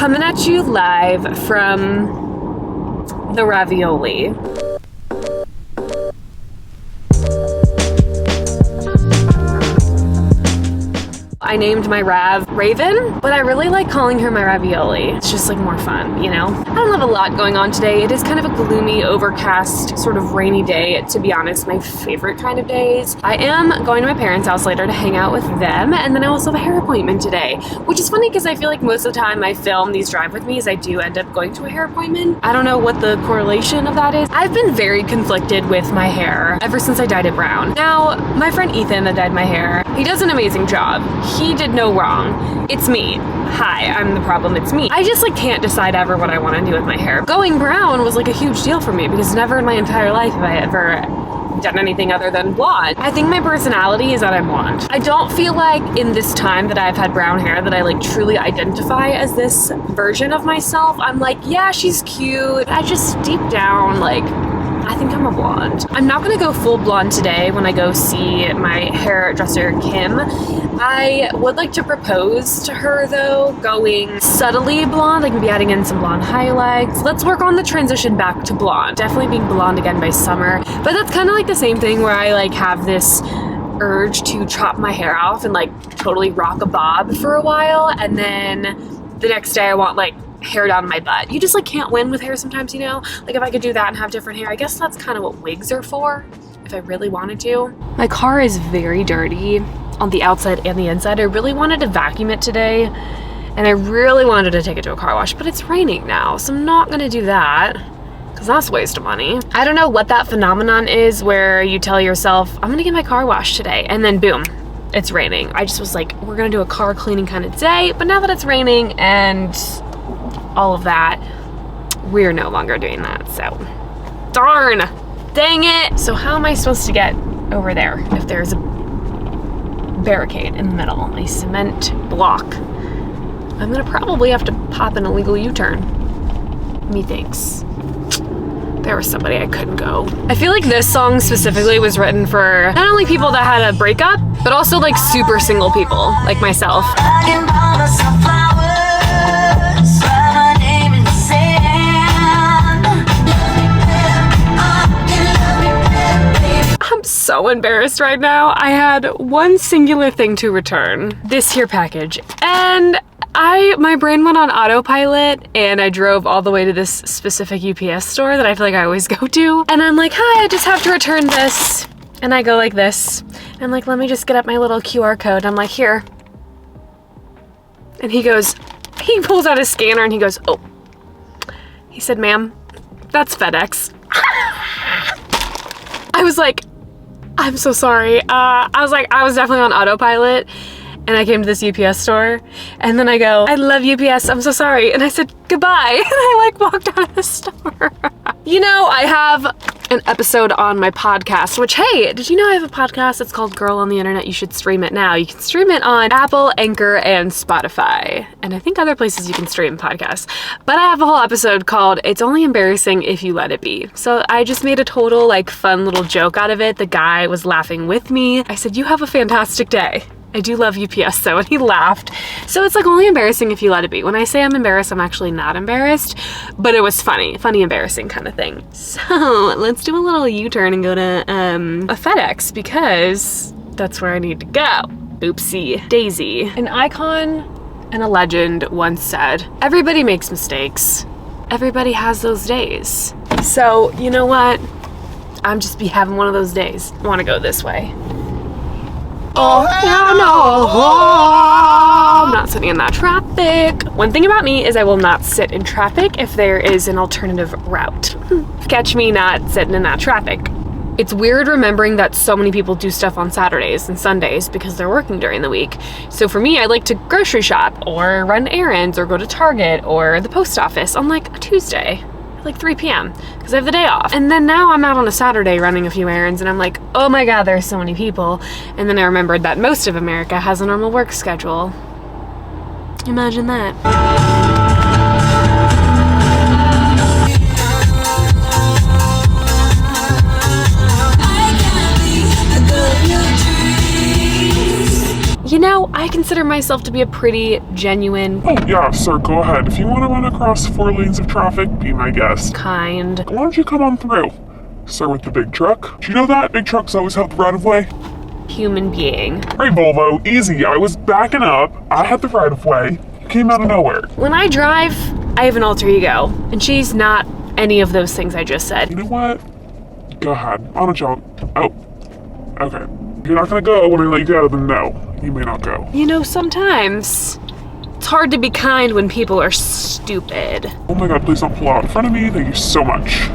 Coming at you live from the ravioli. I named my Rav Raven, but I really like calling her my ravioli. It's just like more fun, you know? I don't have a lot going on today. It is kind of a gloomy, overcast, sort of rainy day, to be honest, my favorite kind of days. I am going to my parents' house later to hang out with them, and then I also have a hair appointment today, which is funny because I feel like most of the time I film these drive with me's, I do end up going to a hair appointment. I don't know what the correlation of that is. I've been very conflicted with my hair ever since I dyed it brown. Now, my friend Ethan that dyed my hair, he does an amazing job. He did no wrong. It's me. Hi, I'm the problem, it's me. I just like can't decide ever what I want to do with my hair. Going brown was like a huge deal for me because never in my entire life have I ever done anything other than blonde. I think my personality is that I'm blonde. I don't feel like in this time that I've had brown hair that I like truly identify as this version of myself. I'm like, yeah, she's cute. I just deep down like, I think I'm a blonde. I'm not gonna go full blonde today when I go see my hairdresser, Kim. I would like to propose to her though, going subtly blonde, like maybe adding in some blonde highlights. Let's work on the transition back to blonde. Definitely being blonde again by summer. But that's kind of like the same thing where I like have this urge to chop my hair off and like totally rock a bob for a while. And then the next day I want like hair down my butt. You just like can't win with hair sometimes, you know? Like if I could do that and have different hair, I guess that's kind of what wigs are for, if I really wanted to. My car is very dirty on the outside and the inside. I really wanted to vacuum it today and I really wanted to take it to a car wash, but it's raining now, so I'm not gonna do that because that's a waste of money. I don't know what that phenomenon is where you tell yourself, I'm gonna get my car washed today, and then boom, it's raining. I just was like, we're gonna do a car cleaning kind of day, but now that it's raining and all of that, we're no longer doing that, so darn, dang it. So how am I supposed to get over there if there's a barricade in the middle, a cement block? I'm gonna probably have to pop an illegal U-turn, methinks. There was somebody I couldn't go. I feel like this song specifically was written for not only people that had a breakup, but also like super single people like myself. I'm so embarrassed right now. I had one singular thing to return, this here package, and my brain went on autopilot and I drove all the way to this specific UPS store that I feel like I always go to. And I'm like, hi, I just have to return this. And I go like this. And I'm like, let me just get up my little QR code. I'm like, here. And he pulls out his scanner and he goes, oh. He said, ma'am, that's FedEx. I was like, I'm so sorry. I was definitely on autopilot. And I came to this UPS store and then I go, I love UPS, I'm so sorry. And I said, goodbye. And I like walked out of the store. You know, I have an episode on my podcast, which, hey, did you know I have a podcast? It's called Girl on the Internet, You Should Stream It Now. You can stream it on Apple, Anchor, and Spotify. And I think other places you can stream podcasts. But I have a whole episode called It's Only Embarrassing If You Let It Be. So I just made a total like fun little joke out of it. The guy was laughing with me. I said, you have a fantastic day. I do love UPS though, and he laughed. So it's like only embarrassing if you let it be. When I say I'm embarrassed, I'm actually not embarrassed, but it was funny, embarrassing kind of thing. So let's do a little U-turn and go to a FedEx because that's where I need to go. Oopsie daisy. An icon and a legend once said, everybody makes mistakes. Everybody has those days. So you know what? I'm just be having one of those days. I want to go this way. Oh, no, I'm not sitting in that traffic. One thing about me is I will not sit in traffic if there is an alternative route. Catch me not sitting in that traffic. It's weird remembering that so many people do stuff on Saturdays and Sundays because they're working during the week. So for me, I like to grocery shop or run errands or go to Target or the post office on like a Tuesday. Like 3 p.m. because I have the day off. And then now I'm out on a Saturday running a few errands and I'm like, oh my God, there's so many people. And then I remembered that most of America has a normal work schedule. Imagine that. You know, I consider myself to be a pretty genuine... Oh yeah, sir, go ahead. If you want to run across 4 lanes of traffic, be my guest. Kind. Why don't you come on through? Sir with the big truck. Do you know that? Big trucks always have the right of way. Human being. Hey Volvo, easy. I was backing up. I had the right of way. You came out of nowhere. When I drive, I have an alter ego, and she's not any of those things I just said. You know what? Go ahead. Why don't y'all... Oh. Okay. You're not gonna go when I let you go, then no. You may not go. You know, sometimes it's hard to be kind when people are stupid. Oh my god, please don't pull out in front of me. Thank you so much.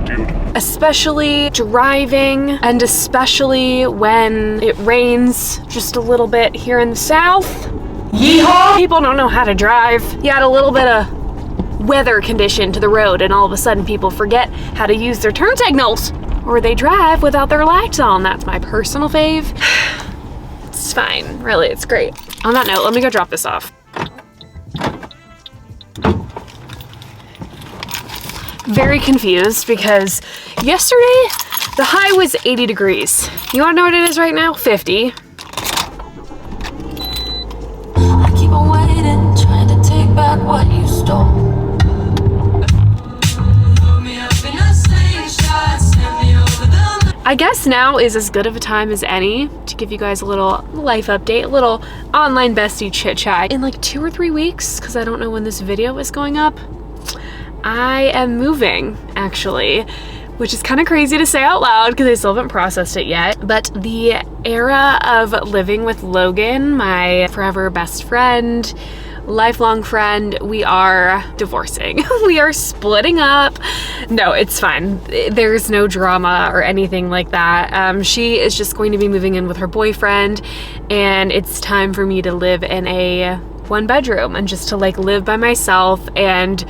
Dude. Especially driving, and especially when it rains just a little bit here in the south. Yeehaw! People don't know how to drive. You add a little bit of weather condition to the road and all of a sudden people forget how to use their turn signals, or they drive without their lights on. That's my personal fave. It's fine, really, it's great. On that note, let me go drop this off. Very confused because yesterday the high was 80 degrees. You wanna know what it is right now? 50. I keep on waiting, trying to take back what you stole. I guess now is as good of a time as any to give you guys a little life update, a little online bestie chit chat. In like 2 or 3 weeks, because I don't know when this video is going up, I am moving, actually, which is kind of crazy to say out loud because I still haven't processed it yet. But the era of living with Logan, my forever best friend, lifelong friend, we are divorcing. We are splitting up. No, it's fine. There's no drama or anything like that. She is just going to be moving in with her boyfriend, and it's time for me to live in a 1-bedroom and just to like live by myself and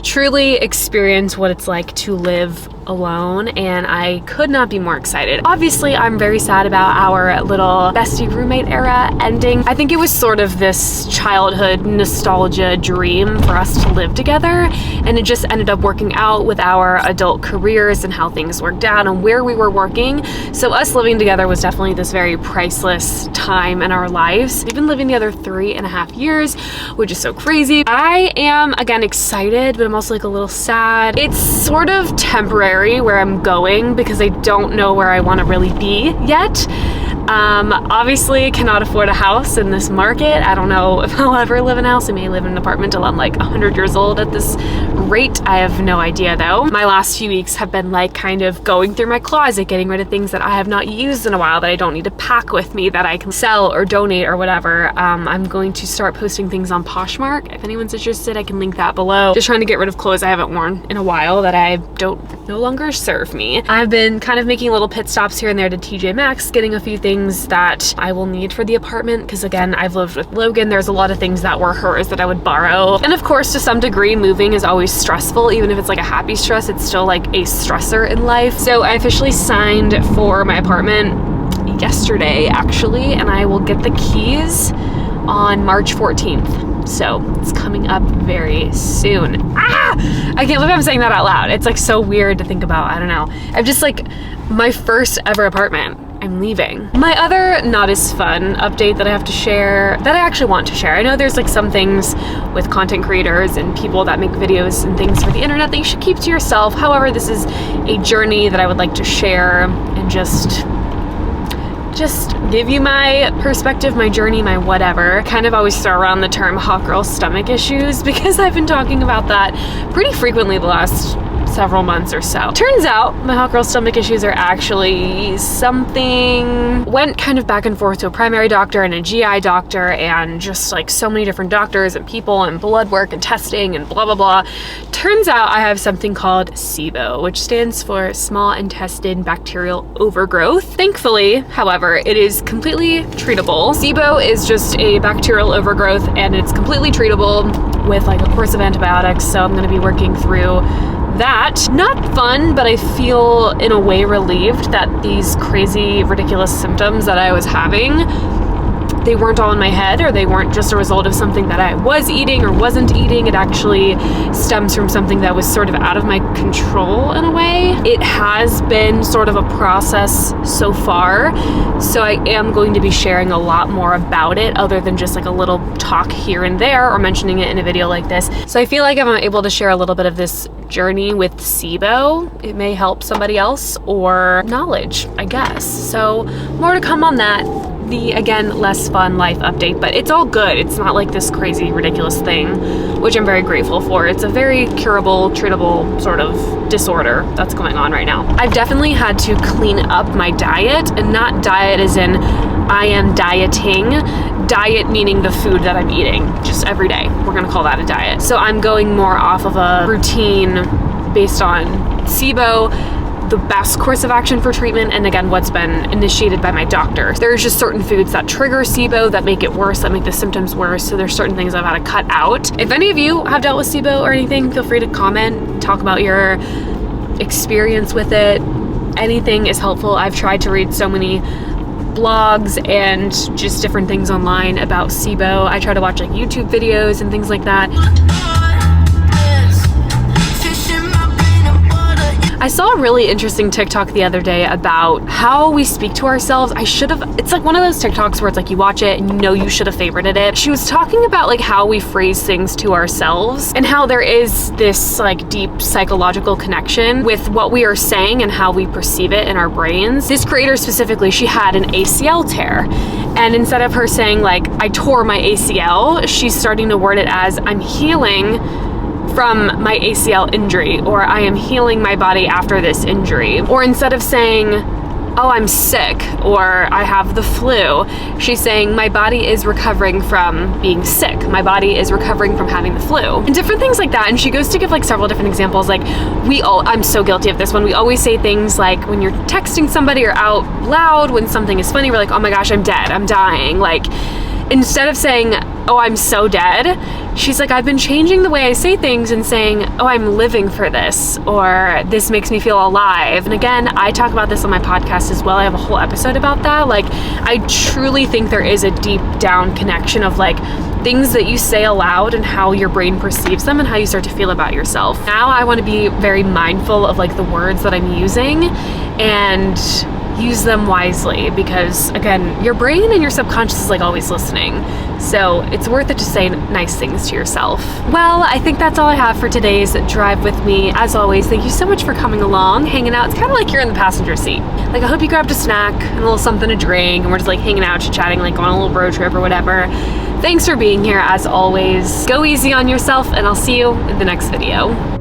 truly experience what it's like to live alone, and I could not be more excited. Obviously, I'm very sad about our little bestie roommate era ending. I think it was sort of this childhood nostalgia dream for us to live together, and it just ended up working out with our adult careers and how things worked out and where we were working. So us living together was definitely this very priceless time in our lives. We've been living together 3.5 years, which is so crazy. I am, again, excited, but I'm also like a little sad. It's sort of temporary where I'm going because I don't know where I want to really be yet. Obviously cannot afford a house in this market. I don't know if I'll ever live in a house. I may live in an apartment till I'm like 100 years old at this rate. I have no idea though. My last few weeks have been like kind of going through my closet, getting rid of things that I have not used in a while that I don't need to pack with me, that I can sell or donate or whatever. I'm going to start posting things on Poshmark. If anyone's interested, I can link that below. Just trying to get rid of clothes I haven't worn in a while that I no longer serve me. I've been kind of making little pit stops here and there to TJ Maxx, getting a few things that I will need for the apartment, because again, I've lived with Logan. There's a lot of things that were hers that I would borrow. And of course, to some degree, moving is always stressful. Even if it's like a happy stress, it's still like a stressor in life. So I officially signed for my apartment yesterday, actually, and I will get the keys on March 14th. So it's coming up very soon. I can't believe I'm saying that out loud. It's like so weird to think about. I don't know. I've just like my first ever apartment. I'm leaving. My other not as fun update that I have to share, that I actually want to share. I know there's like some things with content creators and people that make videos and things for the internet that you should keep to yourself. However, this is a journey that I would like to share and just give you my perspective, my journey, my whatever. Kind of always throw around the term hot girl stomach issues because I've been talking about that pretty frequently the last several months or so. Turns out my hot girl stomach issues are actually something, went kind of back and forth to a primary doctor and a GI doctor and just like so many different doctors and people and blood work and testing and blah, blah, blah. Turns out I have something called SIBO, which stands for small intestine bacterial overgrowth. Thankfully, however, it is completely treatable. SIBO is just a bacterial overgrowth and it's completely treatable with like a course of antibiotics. So I'm gonna be working through that. Not fun, but I feel in a way relieved that these crazy, ridiculous symptoms that I was having, they weren't all in my head, or they weren't just a result of something that I was eating or wasn't eating. It actually stems from something that was sort of out of my control in a way. It has been sort of a process so far, so I am going to be sharing a lot more about it other than just like a little talk here and there or mentioning it in a video like this. So I feel like if I'm able to share a little bit of this journey with SIBO, it may help somebody else, or knowledge, I guess. So more to come on that. The, again, less fun life update, but it's all good. It's not like this crazy, ridiculous thing, which I'm very grateful for. It's a very curable, treatable sort of disorder that's going on right now. I've definitely had to clean up my diet, and not diet as in I am dieting. Diet meaning the food that I'm eating just every day. We're gonna call that a diet. So I'm going more off of a routine based on SIBO, the best course of action for treatment, and again, what's been initiated by my doctor. There's just certain foods that trigger SIBO, that make it worse, that make the symptoms worse, so there's certain things I've had to cut out. If any of you have dealt with SIBO or anything, feel free to comment, talk about your experience with it. Anything is helpful. I've tried to read so many blogs and just different things online about SIBO. I try to watch like YouTube videos and things like that. I saw a really interesting TikTok the other day about how we speak to ourselves. It's like one of those TikToks where it's like you watch it and you know you should have favorited it. She was talking about like how we phrase things to ourselves and how there is this like deep psychological connection with what we are saying and how we perceive it in our brains. This creator specifically, she had an ACL tear. And instead of her saying like, I tore my ACL, she's starting to word it as, I'm healing from my ACL injury, or I am healing my body after this injury. Or instead of saying, oh, I'm sick, or I have the flu, she's saying my body is recovering from being sick. My body is recovering from having the flu. And different things like that. And she goes to give like several different examples. Like I'm so guilty of this one. We always say things like when you're texting somebody or out loud, when something is funny, we're like, oh my gosh, I'm dead, I'm dying. Like, instead of saying, oh, I'm so dead, she's like, I've been changing the way I say things and saying, oh, I'm living for this, or this makes me feel alive. And again, I talk about this on my podcast as well. I have a whole episode about that. Like, I truly think there is a deep down connection of like things that you say aloud and how your brain perceives them and how you start to feel about yourself. Now I want to be very mindful of like the words that I'm using and use them wisely, because again, your brain and your subconscious is like always listening. So it's worth it to say nice things to yourself. Well, I think that's all I have for today's drive with me. As always, thank you so much for coming along, hanging out. It's kind of like you're in the passenger seat. Like, I hope you grabbed a snack and a little something to drink, and we're just like hanging out, chatting, like on a little road trip or whatever. Thanks for being here as always. Go easy on yourself, and I'll see you in the next video.